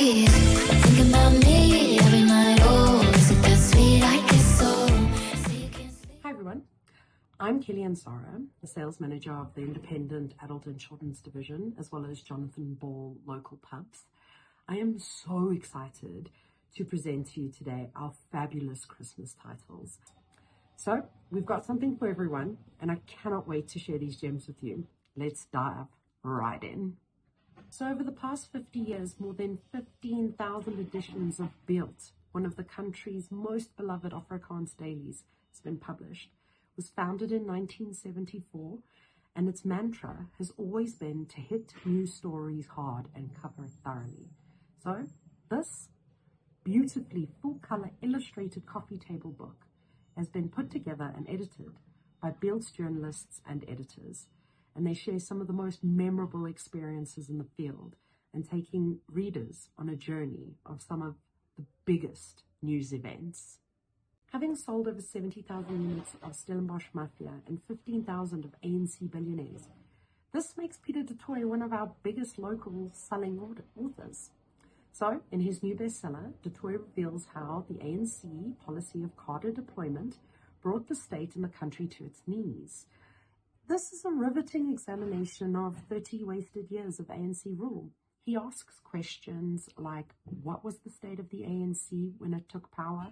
breathe. Think about me every night. Oh, is it that sweet? I guess so. Hi everyone, I'm Kellyanne Sara, the sales manager of the Independent Adult and Children's Division, as well as Jonathan Ball Local Pubs. I am so excited to present to you today our fabulous Christmas titles. So we've got something for everyone, and I cannot wait to share these gems with you. Let's dive right in. So over the past 50 years, more than 15,000 editions of Beeld, one of the country's most beloved Afrikaans dailies, has been published. It was founded in 1974, and its mantra has always been to hit news stories hard and cover it thoroughly. So this beautifully full-color illustrated coffee table book has been put together and edited by Beeld's journalists and editors, and they share some of the most memorable experiences in the field and taking readers on a journey of some of the biggest news events. Having sold over 70,000 units of Stellenbosch Mafia and 15,000 of ANC billionaires, this makes Peter du Toit one of our biggest local selling authors. So, in his new bestseller, du Toit reveals how the ANC policy of cadre deployment brought the state and the country to its knees. This is a riveting examination of 30 wasted years of ANC rule. He asks questions like, what was the state of the ANC when it took power?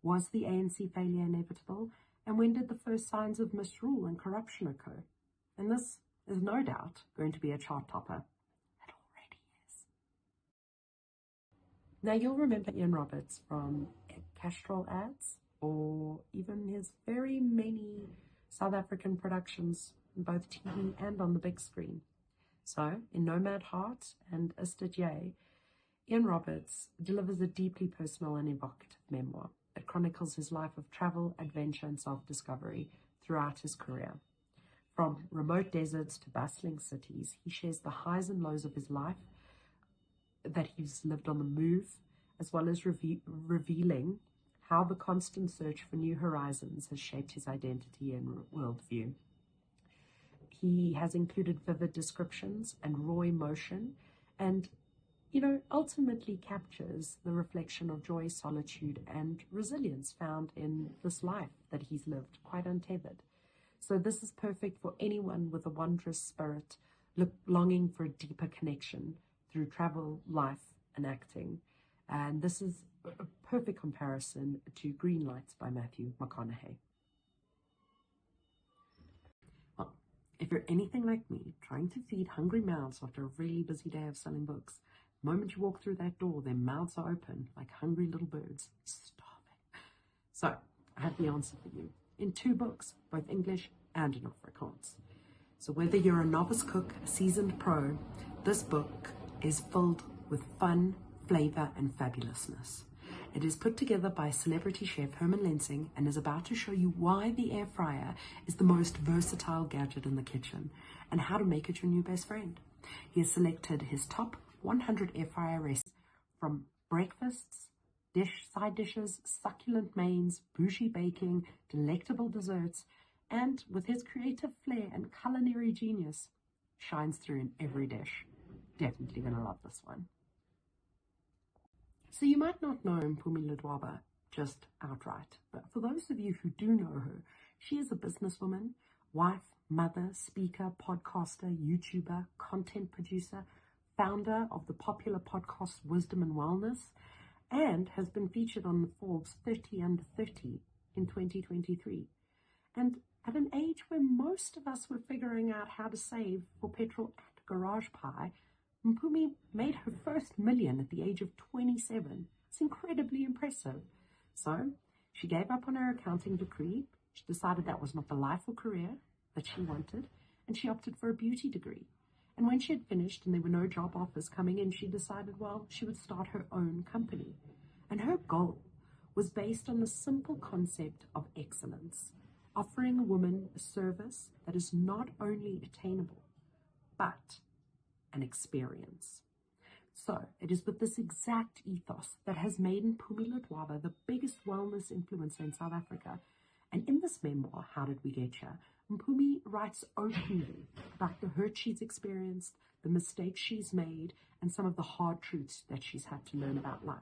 Was the ANC failure inevitable? And when did the first signs of misrule and corruption occur? And this is no doubt going to be a chart topper. It already is. Now you'll remember Ian Roberts from Castrol ads, or even his very many South African productions on both TV and on the big screen. So, in Nomad Heart and Ista J, Ian Roberts delivers a deeply personal and evocative memoir. It chronicles his life of travel, adventure, and self-discovery throughout his career. From remote deserts to bustling cities, he shares the highs and lows of his life that he's lived on the move, as well as revealing how the constant search for new horizons has shaped his identity and worldview. He has included vivid descriptions and raw emotion, and ultimately captures the reflection of joy, solitude, and resilience found in this life that he's lived, quite untethered. So this is perfect for anyone with a wondrous spirit, longing for a deeper connection through travel, life, and acting. And this is a perfect comparison to Green Lights by Matthew McConaughey. Well, if you're anything like me, trying to feed hungry mouths after a really busy day of selling books, the moment you walk through that door, their mouths are open like hungry little birds, starving. So, I have the answer for you in 2 books, both English and in Afrikaans. So whether you're a novice cook, a seasoned pro, this book is filled with fun, flavor, and fabulousness. It is put together by celebrity chef Herman Lensing and is about to show you why the air fryer is the most versatile gadget in the kitchen and how to make it your new best friend. He has selected his top 100 air fryer recipes, from breakfasts, side dishes, succulent mains, bougie baking, delectable desserts, and with his creative flair and culinary genius, shines through in every dish. Definitely gonna love this one. So you might not know Mpumi Ledwaba just outright, but for those of you who do know her, she is a businesswoman, wife, mother, speaker, podcaster, YouTuber, content producer, founder of the popular podcast Wisdom and Wellness, and has been featured on the Forbes 30 Under 30 in 2023. And at an age where most of us were figuring out how to save for petrol at Garage Pie, Mpumi made her first million at the age of 27. It's incredibly impressive. So she gave up on her accounting degree. She decided that was not the life or career that she wanted, and she opted for a beauty degree. And when she had finished and there were no job offers coming in, she decided, well, she would start her own company. And her goal was based on the simple concept of excellence, offering a woman a service that is not only attainable, but an experience. So it is with this exact ethos that has made Mpumi Ledwaba the biggest wellness influencer in South Africa. And in this memoir, How Did We Get Here?, Mpumi writes openly about the hurt she's experienced, the mistakes she's made, and some of the hard truths that she's had to learn about life,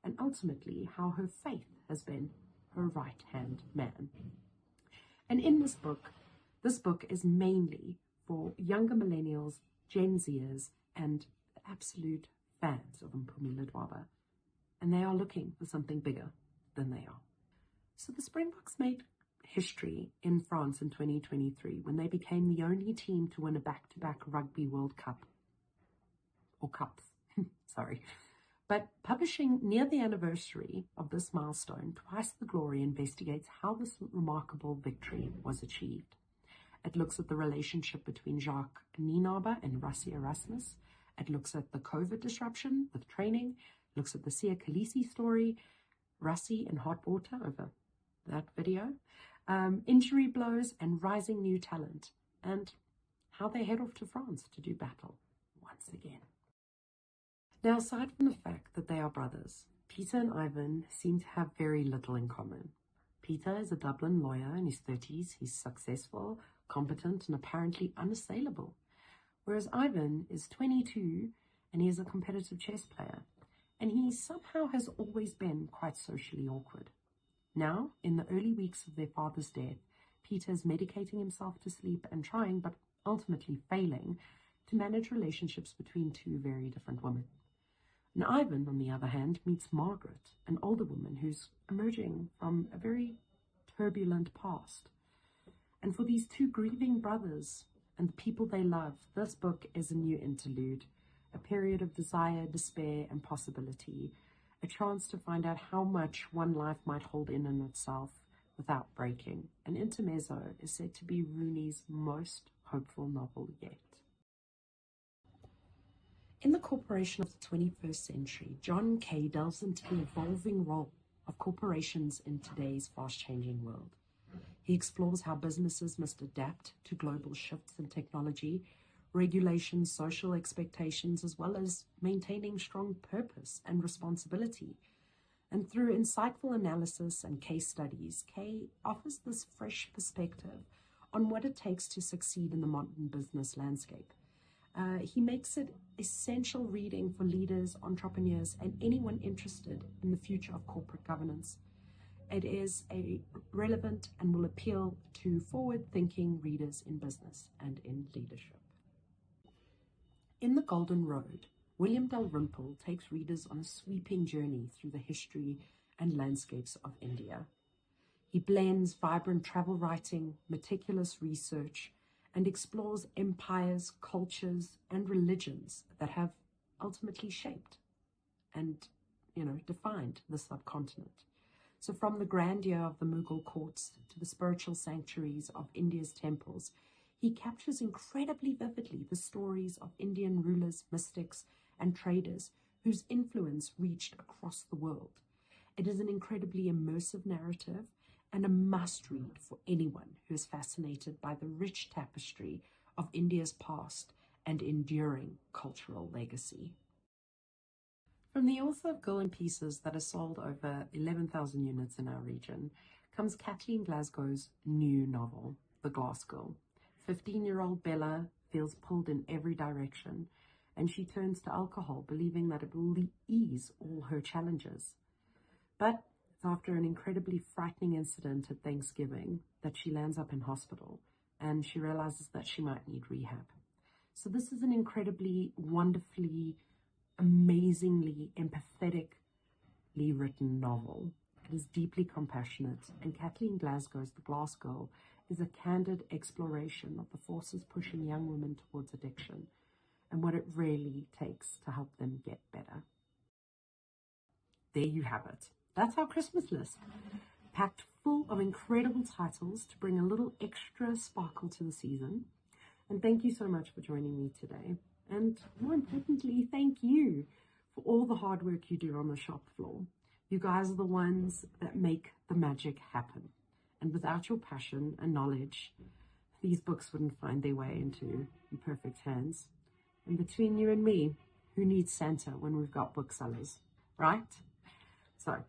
and ultimately how her faith has been her right-hand man. And in this book is mainly for younger millennials, Gen Zers, and absolute fans of Mpumi Ledwaba. And they are looking for something bigger than they are. So the Springboks made history in France in 2023 when they became the only team to win a back-to-back Rugby World Cup. Or cups, sorry. But publishing near the anniversary of this milestone, Twice the Glory investigates how this remarkable victory was achieved. It looks at the relationship between Jacques Nienaber and Rassie Erasmus. It looks at the COVID disruption with training. It looks at the Sia Khaleesi story, Rassie in hot water over that video, injury blows and rising new talent, and how they head off to France to do battle once again. Now, aside from the fact that they are brothers, Peter and Ivan seem to have very little in common. Peter is a Dublin lawyer in his 30s. He's successful, competent, and apparently unassailable. Whereas Ivan is 22 and he is a competitive chess player. And he somehow has always been quite socially awkward. Now, in the early weeks of their father's death, Peter is medicating himself to sleep and trying, but ultimately failing, to manage relationships between two very different women. And Ivan, on the other hand, meets Margaret, an older woman who's emerging from a very turbulent past. And for these two grieving brothers and the people they love, this book is a new interlude, a period of desire, despair, and possibility, a chance to find out how much one life might hold in itself without breaking. And Intermezzo is said to be Rooney's most hopeful novel yet. In The Corporation of the 21st Century, John Kay delves into the evolving role of corporations in today's fast-changing world. He explores how businesses must adapt to global shifts in technology, regulations, social expectations, as well as maintaining strong purpose and responsibility. And through insightful analysis and case studies, Kay offers this fresh perspective on what it takes to succeed in the modern business landscape. He makes it essential reading for leaders, entrepreneurs, and anyone interested in the future of corporate governance. It is relevant and will appeal to forward-thinking readers in business and in leadership. In The Golden Road, William Dalrymple takes readers on a sweeping journey through the history and landscapes of India. He blends vibrant travel writing, meticulous research, and explores empires, cultures, and religions that have ultimately shaped and, defined the subcontinent. So from the grandeur of the Mughal courts to the spiritual sanctuaries of India's temples, he captures incredibly vividly the stories of Indian rulers, mystics, and traders whose influence reached across the world. It is an incredibly immersive narrative and a must-read for anyone who is fascinated by the rich tapestry of India's past and enduring cultural legacy. From the author of Girl in Pieces that has sold over 11,000 units in our region comes Kathleen Glasgow's new novel, The Glass Girl. 15-year-old Bella feels pulled in every direction, and she turns to alcohol, believing that it will ease all her challenges. But it's after an incredibly frightening incident at Thanksgiving that she lands up in hospital, and she realizes that she might need rehab. So this is an incredibly, wonderfully, amazingly, empathetically written novel. It is deeply compassionate, and Kathleen Glasgow's The Glass Girl is a candid exploration of the forces pushing young women towards addiction and what it really takes to help them get better. There you have it. That's our Christmas list, packed full of incredible titles to bring a little extra sparkle to the season. And thank you so much for joining me today. And more importantly, thank you for all the hard work you do on the shop floor. You guys are the ones that make the magic happen. And without your passion and knowledge, these books wouldn't find their way into perfect hands. And between you and me, who needs Santa when we've got booksellers, right? So,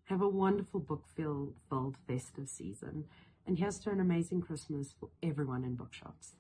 have a wonderful book-filled festive season. And here's to an amazing Christmas for everyone in bookshops.